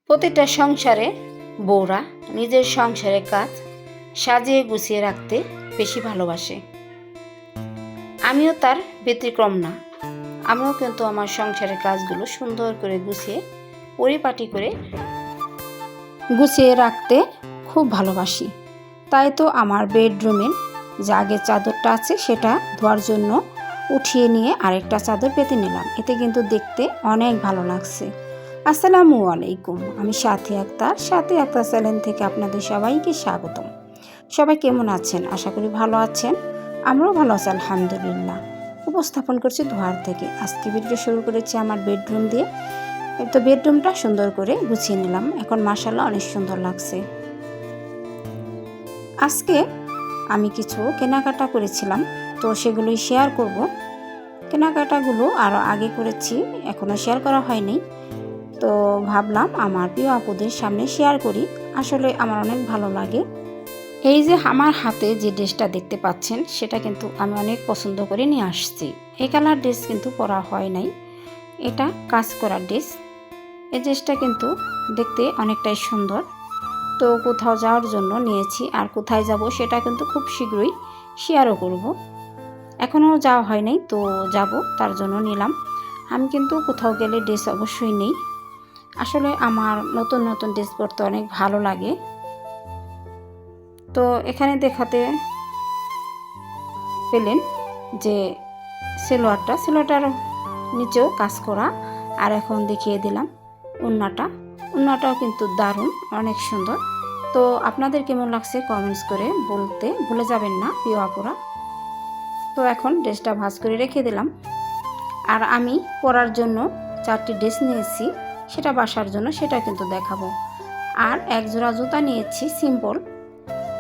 প্রতিটা সংসারে বউরা নিজের সংসারের কাজ সাজিয়ে গুছিয়ে রাখতে বেশি ভালোবাসে। আমিও তার ব্যতিক্রম না। আমিও কিন্তু আমার সংসারের কাজগুলো সুন্দর করে পরিপাটি করে গুছিয়ে রাখতে খুব ভালোবাসি। তাই তো আমার বেডরুমের যে আগের চাদরটা আছে সেটা ধোয়ার জন্য উঠিয়ে নিয়ে আরেকটা চাদর পেতে নিলাম। এতে কিন্তু দেখতে অনেক ভালো লাগছে। আসসালামু আলাইকুম, আমি সাথী আক্তার চ্যানেল থেকে আপনাদের সবাইকে স্বাগতম। সবাই কেমন আছেন? আশা করি ভালো আছেন। আমরাও ভালো আছি আলহামদুলিল্লাহ। উপস্থাপন করছি ধোয়ার থেকে। আজকে ভিডিও শুরু করেছি আমার বেডরুম দিয়ে। তো বেডরুমটা সুন্দর করে গুছিয়ে নিলাম। এখন মাশাআল্লাহ অনেক সুন্দর লাগছে। আজকে আমি কিছু কেনাকাটা করেছিলাম, তো সেগুলোই শেয়ার করব। কেনাকাটাগুলো আরও আগে করেছি, এখনও শেয়ার করা হয়নি। তো ভাবলাম আমার প্রিয় আপুদের সামনে শেয়ার করি। আসলে আমার অনেক ভালো লাগে। এই যে আমার হাতে যে ড্রেসটা দেখতে পাচ্ছেন, সেটা কিন্তু আমি অনেক পছন্দ করে নিয়ে আসছি। এই কালার ড্রেস কিন্তু পরা হয় নাই, এটা কাজ করা ড্রেস। এই ড্রেসটা কিন্তু দেখতে অনেকটাই সুন্দর। তো কোথাও যাওয়ার জন্য নিয়েছি, আর কোথায় যাব সেটা কিন্তু খুব শীঘ্রই শেয়ারও করব। এখনও যাওয়া হয় নাই, তো যাব, তার জন্য নিলাম। আমি কিন্তু কোথাও গেলে ড্রেস অবশ্যই নেই। আসলে আমার নতুন নতুন ড্রেস পরতে অনেক ভালো লাগে। তো এখানে দেখাতে পেলেন যে সেলোয়ারটার নিচেও কাজ করা। আর এখন দেখিয়ে দিলাম ওড়নাটাও কিন্তু দারুণ, অনেক সুন্দর। তো আপনাদের কেমন লাগছে কমেন্টস করে বলতে ভুলে যাবেন না প্রিয় আপুরা। তো এখন ড্রেসটা ভাঁজ করে রেখে দিলাম। আর আমি পরার জন্য 4টি ড্রেস নিয়েছি, সেটা বাসার জন্য, সেটা কিন্তু দেখাবো। আর এক জোড়া জুতা নিয়েছি সিম্পল।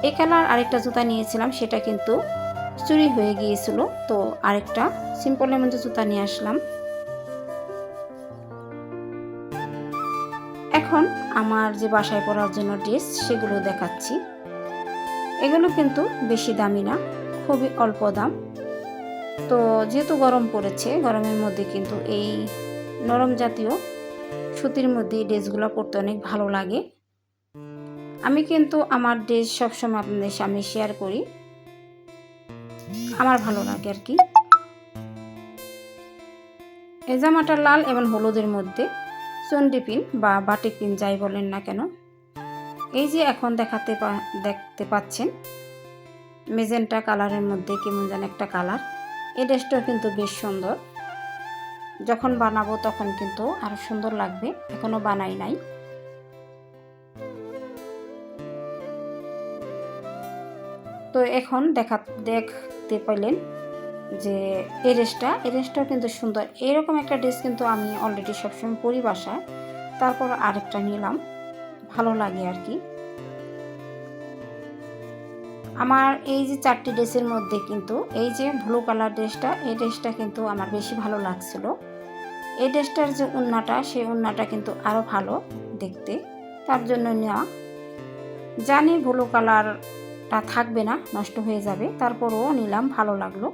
এই কালার আরেকটা জুতা নিয়েছিলাম, সেটা কিন্তু চুরি হয়ে গিয়েছিল। তো আরেকটা সিম্পলের মধ্যে জুতা নিয়ে আসলাম। এখন আমার যে বাসায় পরার জন্য ড্রেস সেগুলো দেখাচ্ছি। এগুলো কিন্তু বেশি দামি না, খুবই অল্প দাম। তো যেহেতু গরম পড়েছে, গরমের মধ্যে কিন্তু এই নরম জাতীয় সুতির মধ্যে এই ড্রেসগুলো পরতে অনেক ভালো লাগে। আমি কিন্তু আমার ড্রেস সবসময় আপনাদের সামনে শেয়ার করি, আমার ভালো লাগে আর কি। এই জামাটা লাল এবং হলুদের মধ্যে চন্ডিপিন বা বাটিক পিন যাই বলেন না কেন। এই যে এখন দেখতে পাচ্ছেন মেজেন্টা কালারের মধ্যে কেমন যেন একটা কালার। এই ড্রেসটাও কিন্তু বেশ সুন্দর। যখন বানাবো তখন কিন্তু আরো সুন্দর লাগবে, এখনো বানাই নাই। তো এখন দেখতে পেলেন যে এই ড্রেসটাও কিন্তু সুন্দর। এরকম একটা ড্রেস কিন্তু আমি অলরেডি সবসময় পরি বাসায়, তারপর আরেকটা নিলাম, ভালো লাগে আর কি। আমার এই যে 4টি ড্রেসের মধ্যে কিন্তু এই যে ব্লু কালার ড্রেসটা, এই ড্রেসটা কিন্তু আমার বেশি ভালো লাগছিল। এই ড্রেসটার যে ওড়নাটা, সেই ওড়নাটা কিন্তু আরও ভালো দেখতে, তার জন্য নেওয়া। জানি ব্লু কালারটা থাকবে না, নষ্ট হয়ে যাবে, তারপরও নিলাম, ভালো লাগলো।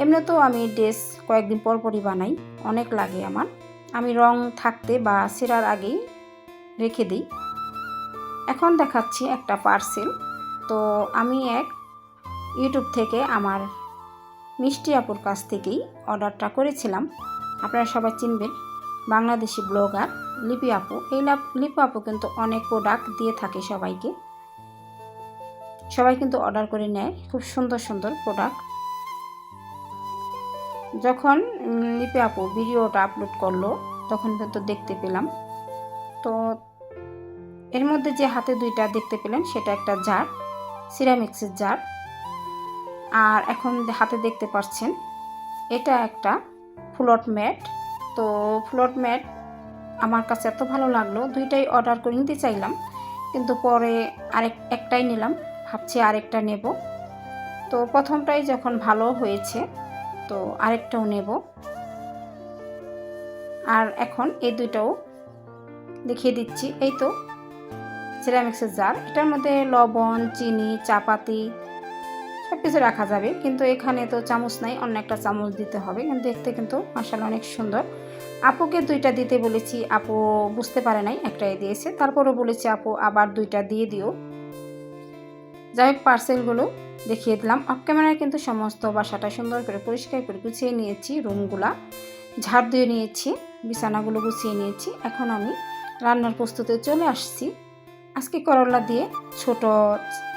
এমনিতেও আমি ড্রেস কয়েকদিন পরই বানাই, অনেক লাগে আমার। আমি রং থাকতে বা ছেঁড়ার আগেই রেখে দিই। এখন দেখাচ্ছি একটা পার্সেল। তো আমি এক ইউটিউব থেকে আমার মিষ্টি আপুর কাছ থেকেই অর্ডারটা করেছিলাম। আপনারা সবাই চিনবেন, বাংলাদেশি ব্লগার লিপি আপু। এই লিপি আপু কিন্তু অনেক প্রোডাক্ট দিয়ে থাকে সবাইকে, সবাই কিন্তু অর্ডার করে নেয়, খুব সুন্দর সুন্দর প্রোডাক্ট। যখন লিপি আপু ভিডিওটা আপলোড করলো তখন কিন্তু দেখতে পেলাম। তো এর মধ্যে যে হাতে 2টা দেখতে পেলেন, সেটা একটা জার, সিরামিক্সের জার। আর এখন হাতে দেখতে পাচ্ছেন এটা একটা ফ্লোট ম্যাট। তো ফ্লোট ম্যাট আমার কাছে এত ভালো লাগলো, 2টাই অর্ডার করে নিতে চাইলাম, কিন্তু পরে একটাই নিলাম, ভাবছি আরেকটা নেব। তো প্রথমটাই যখন ভালো হয়েছে, তো আরেকটাও নেব। আর এখন এই 2টাও দেখিয়ে দিচ্ছি। এই তো সিরামিক্সের জার, এটার মধ্যে লবণ, চিনি, চাপাতি সব কিছু রাখা যাবে, কিন্তু এখানে তো চামচ নাই, অন্য একটা চামচ দিতে হবে। কিন্তু দেখতে কিন্তু মাশাআল্লাহ অনেক সুন্দর। আপুকে 2টা দিতে বলেছি, আপু বুঝতে পারে নাই, একটাই দিয়েছে। তারপরও বলেছি আপু আবার 2টা দিয়ে দিও। যাই হোক, পার্সেলগুলো দেখিয়ে দিলাম। অফ ক্যামেরায় কিন্তু সমস্ত বাসাটা সুন্দর করে পরিষ্কার করে গুছিয়ে নিয়েছি, রুমগুলা ঝাড় দিয়ে নিয়েছি, বিছানাগুলো গুছিয়ে নিয়েছি। এখন আমি রান্নার প্রস্তুতে চলে আসছি। আজকে করলা দিয়ে ছোট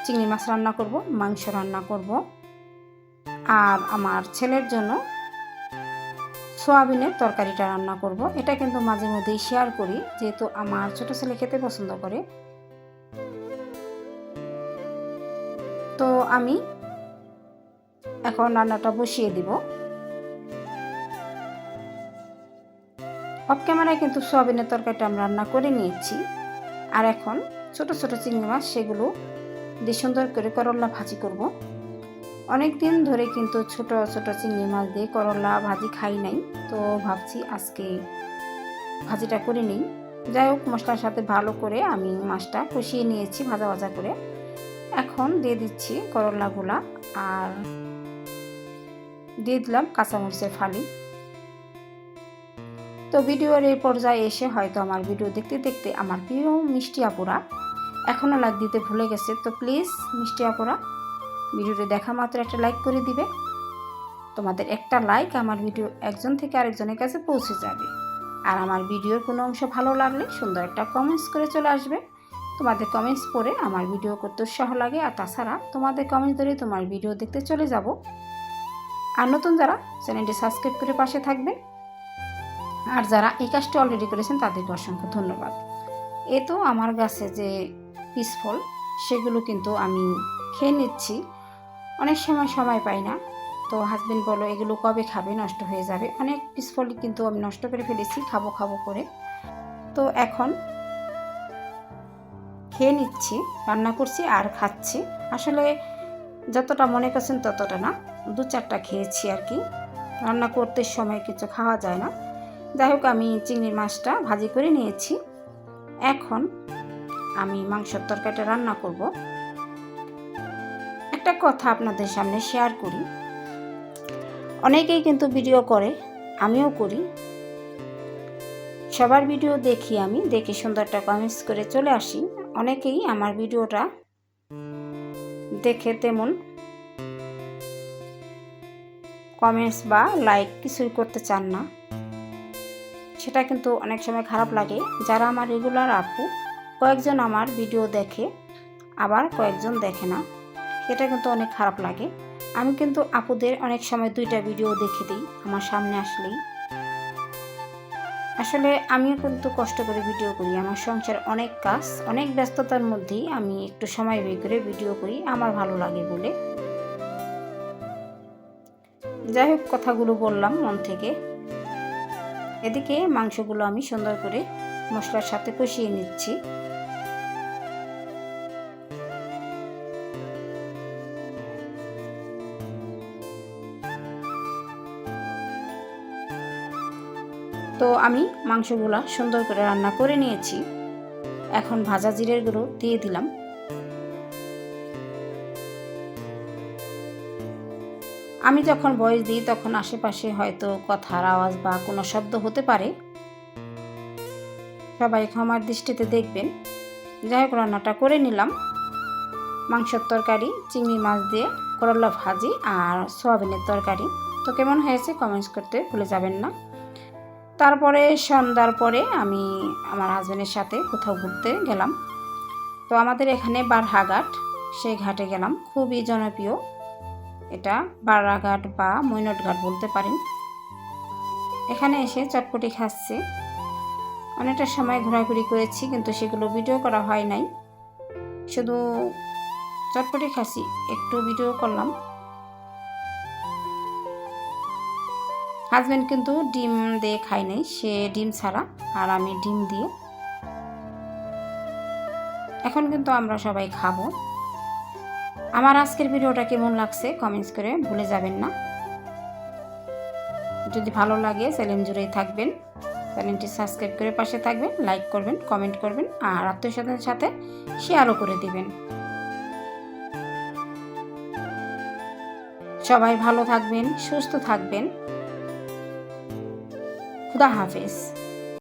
চিংড়ি মাছ রান্না করব, মাংস রান্না করব, আর আমার ছেলের জন্য সোয়াবিনের তরকারিটা রান্না করব। এটা কিন্তু মাঝে মধ্যেই শেয়ার করি, যেহেতু আমার ছোট ছেলে খেতে পছন্দ করে। তো আমি এখন রান্নাটা বসিয়ে দিব। অফ ক্যামেরায় কিন্তু সোয়াবিনের তরকারিটা আমি রান্না করে নিয়েছি। আর এখন ছোট ছোট চিংড়ি মাছ, সেগুলো দিয়ে সুন্দর করে করলা ভাজি করব। অনেক দিন ধরে কিন্তু ছোট ছোট চিংড়ি মাছ দিয়ে করলা ভাজি খাই নাই, তো ভাবছি আজকে ভাজিটা করে নিই। যাই হোক, মশলার সাথে ভালো করে আমি মাছটা কষিয়ে নিয়েছি ভাজা ভাজা করে। এখন দিয়ে দিচ্ছি করলাগুলা, আর দিয়ে দিলাম কাঁচামরিচের ফালি। তো ভিডিওর এই পর্যায়ে এসে হয়তো আমার ভিডিও দেখতে দেখতে আমার প্রিয় মিষ্টি আপুরা এখনও লাইক দিতে ভুলে গেছে। তো প্লিজ মিষ্টি আপুরা, ভিডিওটি দেখা মাত্র একটা লাইক করে দিবে। তোমাদের একটা লাইক আমার ভিডিও একজন থেকে আরেকজনের কাছে পৌঁছে যাবে। আর আমার ভিডিওর কোনো অংশ ভালো লাগলে সুন্দর একটা কমেন্টস করে চলে আসবে। তোমাদের কমেন্টস পড়ে আমার ভিডিও করতে উৎসাহ লাগে, আর তাছাড়া তোমাদের কমেন্টস ধরে তোমার ভিডিও দেখতে চলে যাব। আর নতুন যারা, চ্যানেলটি সাবস্ক্রাইব করে পাশে থাকবে। আর যারা এই কাজটি অলরেডি করেছেন তাদেরকে অসংখ্য ধন্যবাদ। এ তো আমার গাছে যে পিস ফল, সেগুলো কিন্তু আমি খেয়ে নিচ্ছি। অনেক সময় পাই না, তো হাজবেন্ড বলো এগুলো কবে খাবে, নষ্ট হয়ে যাবে। অনেক পিস ফল কিন্তু আমি নষ্ট করে ফেলেছি খাবো খাবো করে। তো এখন খেয়ে নিচ্ছি, রান্না করছি আর খাচ্ছি। আসলে যতটা মনে করছেন ততটা না, 2-4টা খেয়েছি আর কি। রান্না করতে সময় কিছু খাওয়া যায় না। যাই হোক, আমি চিংড়ির মাছটা ভাজি করে নিয়েছি। এখন আমি মাংসের তরকারিটা রান্না করব। একটা কথা আপনাদের সামনে শেয়ার করি, অনেকেই কিন্তু ভিডিও করে, আমিও করি। সবার ভিডিও দেখি, আমি দেখে সুন্দর একটা কমেন্টস করে চলে আসি। অনেকেই আমার ভিডিওটা দেখে তেমন কমেন্টস বা লাইক কিছুই করতে চান না। সেটা কিন্তু অনেক সময় খারাপ লাগে। যারা আমার রেগুলার আপু, কয়েকজন আমার ভিডিও দেখে, আবার কয়েকজন দেখে না, সেটা কিন্তু অনেক খারাপ লাগে। আমি কিন্তু আপুদের অনেক সময় 2টা ভিডিও দেখে দিই আমার সামনে আসলেই। আসলে আমিও কিন্তু কষ্ট করে ভিডিও করি, আমার সংসার অনেক কাজ, অনেক ব্যস্ততার মধ্যেই আমি একটু সময় বের করে ভিডিও করি, আমার ভালো লাগে বলে। যাই হোক, কথাগুলো বললাম মন থেকে। এদিকে মাংসগুলো আমি সুন্দর করে মশলার সাথে কষিয়ে নিচ্ছি। তো আমি মাংসগুলো সুন্দর করে রান্না করে নিয়েছি। এখন ভাজা জিরের গুঁড়ো দিয়ে দিলাম। আমি যখন ভয়েস দিই তখন আশেপাশে হয়তো কথার আওয়াজ বা কোনো শব্দ হতে পারে, সবাই ক্ষমার দৃষ্টিতে দেখবেন। যাই হোক, রান্নাটা করে নিলাম। মাংসের তরকারি, চিংড়ি মাছ দিয়ে করলা ভাজি আর সোয়াবিনের তরকারি। তো কেমন হয়েছে কমেন্টস করতে ভুলে যাবেন না। তারপরে সন্ধ্যার পরে আমি আমার হাজবেন্ডের সাথে কোথাও ঘুরতে গেলাম। তো আমাদের এখানে বারহাঘাট, সেই ঘাটে গেলাম। খুবই জনপ্রিয় এটা, বারহাঘাট বা মৈনট ঘাট বলতে পারেন। এখানে এসে চটপটি খাচ্ছি। অনেকটা সময় ঘোরাঘুরি করেছি, কিন্তু সেগুলো ভিডিও করা হয় নাই, শুধু চটপটি খাচ্ছি, একটু ভিডিও করলাম। হাজব্যান্ড কিন্তু ডিম দিয়ে খায় নাই, সে ডিম ছাড়া, আর আমি ডিম দিয়ে। এখন কিন্তু আমরা সবাই খাবো। আমার আজকের ভিডিওটা কেমন লাগছে কমেন্টস করে ভুলে যাবেন না। যদি ভালো লাগে চ্যানেল জুড়েই থাকবেন, চ্যানেলটি সাবস্ক্রাইব করে পাশে থাকবেন, লাইক করবেন, কমেন্ট করবেন, আর আত্মীয়স্বজনের সাথে শেয়ারও করে দিবেন। সবাই ভালো থাকবেন, সুস্থ থাকবেন। খুদা হাফেজ।